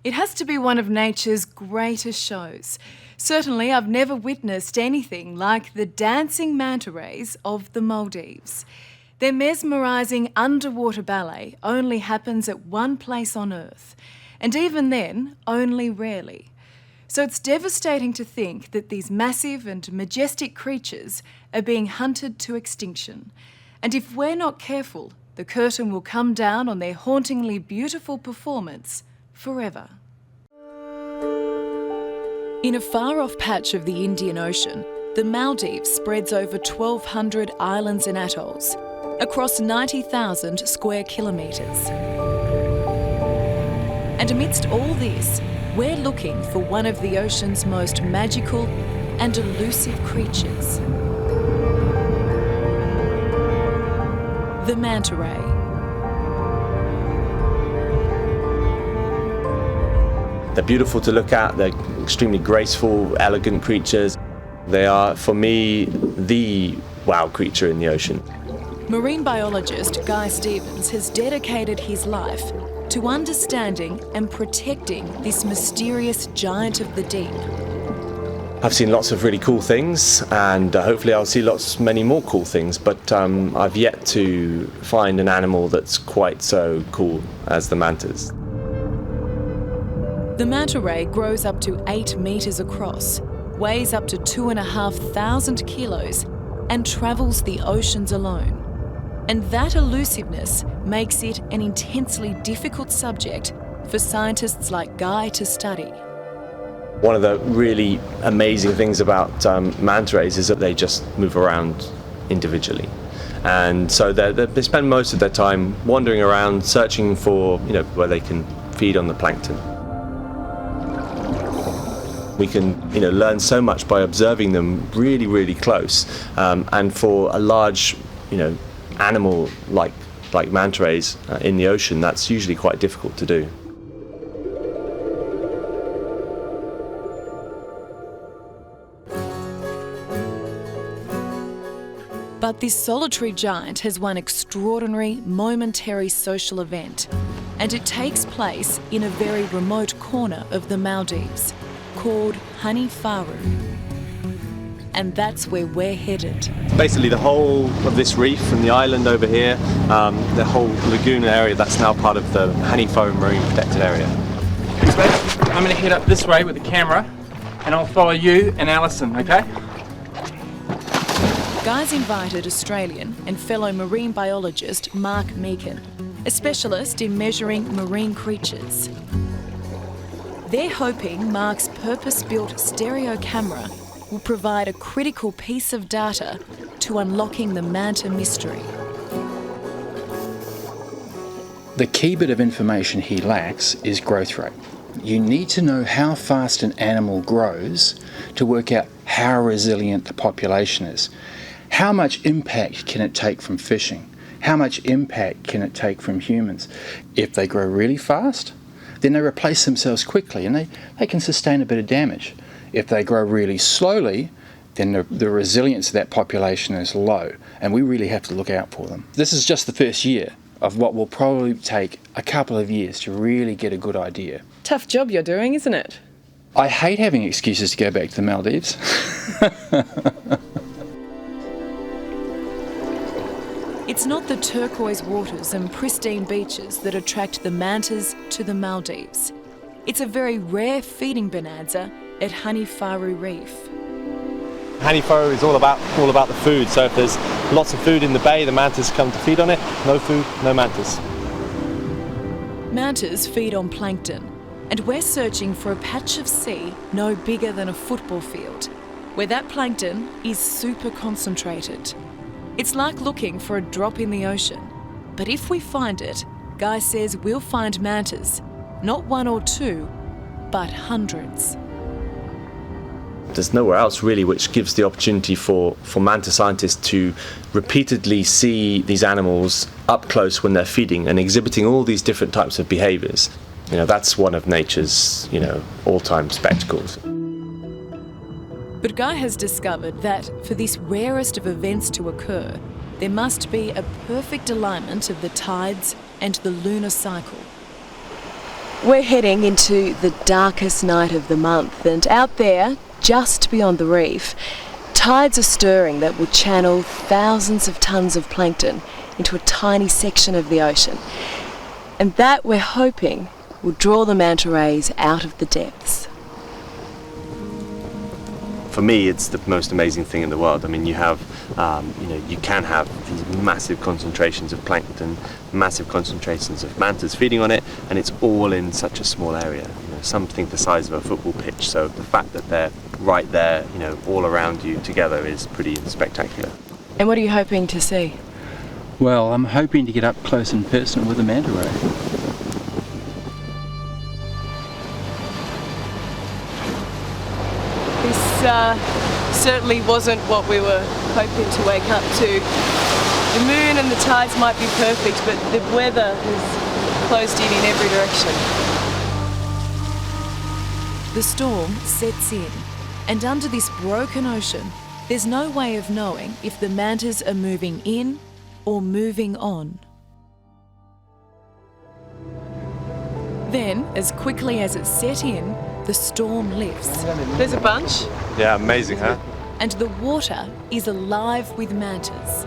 It has to be one of nature's greatest shows. Certainly, I've never witnessed anything like the dancing manta rays of the Maldives. Their mesmerising underwater ballet only happens at one place on Earth, and even then, only rarely. So it's devastating to think that these massive and majestic creatures are being hunted to extinction. And if we're not careful, the curtain will come down on their hauntingly beautiful performance forever. In a far-off patch of the Indian Ocean, the Maldives spreads over 1,200 islands and atolls, across 90,000 square kilometres. And amidst all this, we're looking for one of the ocean's most magical and elusive creatures. The manta ray. They're beautiful to look at, they're extremely graceful, elegant creatures. They are, for me, the wow creature in the ocean. Marine biologist Guy Stevens has dedicated his life to understanding and protecting this mysterious giant of the deep. I've seen lots of really cool things, and hopefully I'll see many more cool things, but I've yet to find an animal that's quite so cool as the mantas. The manta ray grows up to 8 metres across, weighs up to 2,500 kilos, and travels the oceans alone. And that elusiveness makes it an intensely difficult subject for scientists like Guy to study. One of the really amazing things about manta rays is that they just move around individually. And so they spend most of their time wandering around, searching for, where they can feed on the plankton. We can, learn so much by observing them really, really close. And for a large, animal like manta rays in the ocean, that's usually quite difficult to do. But this solitary giant has one extraordinary, momentary social event, and it takes place in a very remote corner of the Maldives, called Hanifaru. And that's where we're headed. Basically the whole of this reef from the island over here, the whole lagoon area, that's now part of the Hanifaru Marine Protected Area. Thanks, mate. I'm going to head up this way with the camera and I'll follow you and Alison, okay? Guy's invited Australian and fellow marine biologist Mark Meakin, a specialist in measuring marine creatures. They're hoping Mark's purpose-built stereo camera will provide a critical piece of data to unlocking the manta mystery. The key bit of information he lacks is growth rate. You need to know how fast an animal grows to work out how resilient the population is. How much impact can it take from fishing? How much impact can it take from humans? If they grow really fast, then they replace themselves quickly and they can sustain a bit of damage. If they grow really slowly, then the resilience of that population is low, and we really have to look out for them. This is just the first year of what will probably take a couple of years to really get a good idea. Tough job you're doing, isn't it? I hate having excuses to go back to the Maldives. It's not the turquoise waters and pristine beaches that attract the mantas to the Maldives. It's a very rare feeding bonanza at Hanifaru Reef. Hanifaru is all about the food, so if there's lots of food in the bay, the mantas come to feed on it. No food, no mantas. Mantas feed on plankton, and we're searching for a patch of sea no bigger than a football field, where that plankton is super concentrated. It's like looking for a drop in the ocean, but if we find it, Guy says we'll find mantas, not one or two, but hundreds. There's nowhere else really which gives the opportunity for manta scientists to repeatedly see these animals up close when they're feeding and exhibiting all these different types of behaviours. That's one of nature's, all-time spectacles. But Guy has discovered that for this rarest of events to occur, there must be a perfect alignment of the tides and the lunar cycle. We're heading into the darkest night of the month, and out there, just beyond the reef, tides are stirring that will channel thousands of tons of plankton into a tiny section of the ocean. And that, we're hoping, will draw the manta rays out of the depths. For me, it's the most amazing thing in the world. I mean, you have, you can have these massive concentrations of plankton, massive concentrations of mantas feeding on it, and it's all in such a small area. Something the size of a football pitch. So the fact that they're right there, all around you together is pretty spectacular. And what are you hoping to see? Well, I'm hoping to get up close and personal with a manta ray. This certainly wasn't what we were hoping to wake up to. The moon and the tides might be perfect, but the weather has closed in every direction. The storm sets in, and under this broken ocean, there's no way of knowing if the mantas are moving in or moving on. Then, as quickly as it set in, the storm lifts. There's a bunch. Yeah, amazing, huh? And the water is alive with mantas.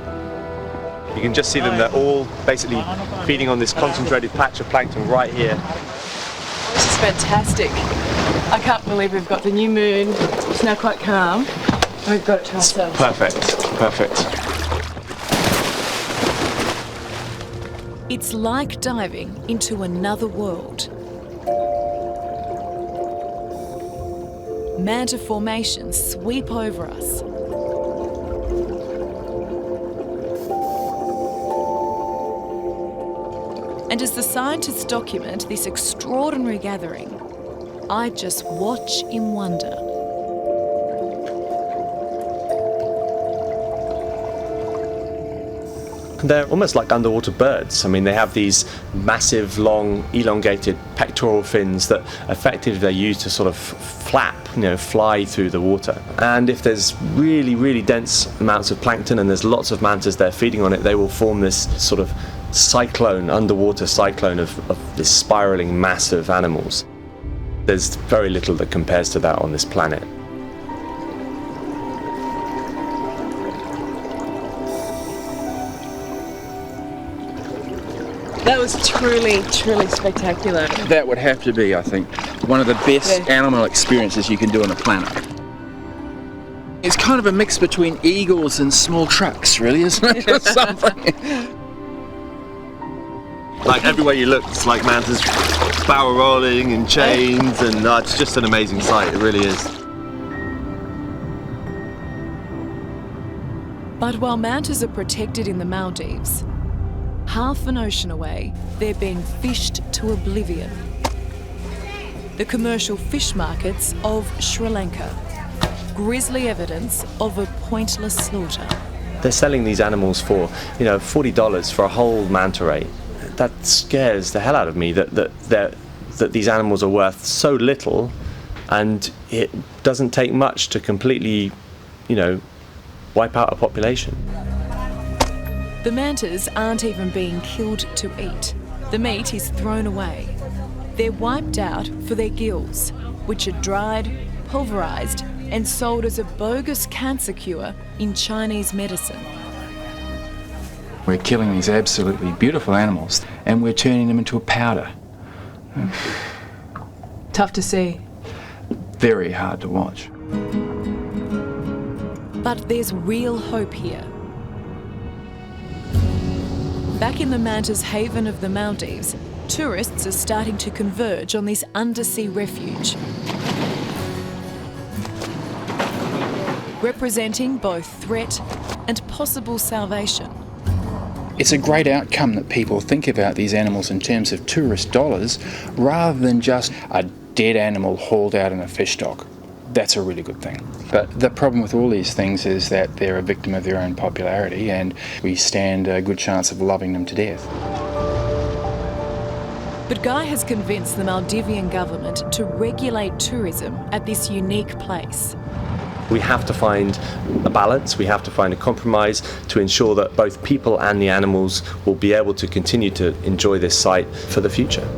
You can just see them, they're all basically feeding on this concentrated patch of plankton right here. This is fantastic. I can't believe we've got the new moon. It's now quite calm. And we've got it to ourselves. Perfect. It's like diving into another world. Manta formations sweep over us. And as the scientists document this extraordinary gathering, I just watch in wonder. They're almost like underwater birds. I mean, they have these massive, long, elongated pectoral fins that effectively they're used to sort of flap, fly through the water. And if there's really, really dense amounts of plankton and there's lots of mantas there feeding on it, they will form this sort of cyclone, underwater cyclone of this spiraling mass of animals. There's very little that compares to that on this planet. That was truly, truly spectacular. That would have to be, I think, one of the best animal experiences you can do on the planet. It's kind of a mix between eagles and small trucks, really, isn't it? Or something. Like everywhere you look, it's like mantas barrel rolling in chains, and it's just an amazing sight, it really is. But while mantas are protected in the Maldives, half an ocean away, they're being fished to oblivion. The commercial fish markets of Sri Lanka. Grisly evidence of a pointless slaughter. They're selling these animals for, $40 for a whole manta ray. That scares the hell out of me that these animals are worth so little, and it doesn't take much to completely, wipe out a population. The mantas aren't even being killed to eat. The meat is thrown away. They're wiped out for their gills, which are dried, pulverised, and sold as a bogus cancer cure in Chinese medicine. We're killing these absolutely beautiful animals and we're turning them into a powder. Tough to see. Very hard to watch. But there's real hope here. Back in the manta's haven of the Maldives, tourists are starting to converge on this undersea refuge, representing both threat and possible salvation. It's a great outcome that people think about these animals in terms of tourist dollars rather than just a dead animal hauled out in a fish dock. That's a really good thing. But the problem with all these things is that they're a victim of their own popularity, and we stand a good chance of loving them to death. But Guy has convinced the Maldivian government to regulate tourism at this unique place. We have to find a balance, we have to find a compromise to ensure that both people and the animals will be able to continue to enjoy this site for the future.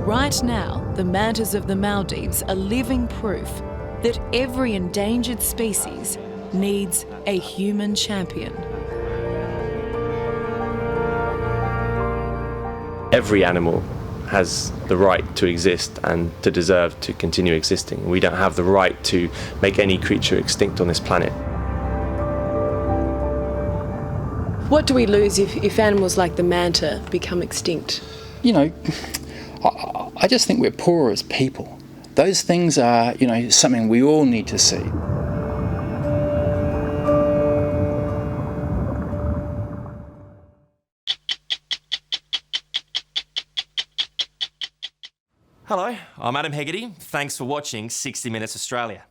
Right now, the mantas of the Maldives are living proof that every endangered species needs a human champion. Every animal has the right to exist and to deserve to continue existing. We don't have the right to make any creature extinct on this planet. What do we lose if animals like the manta become extinct? You know, I just think we're poorer as people. Those things are, something we all need to see. Hello, I'm Adam Hegarty. Thanks for watching 60 Minutes Australia.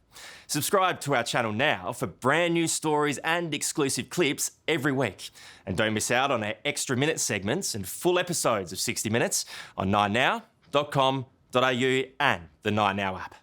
Subscribe to our channel now for brand new stories and exclusive clips every week. And don't miss out on our extra minute segments and full episodes of 60 Minutes on 9now.com.au and the 9Now app.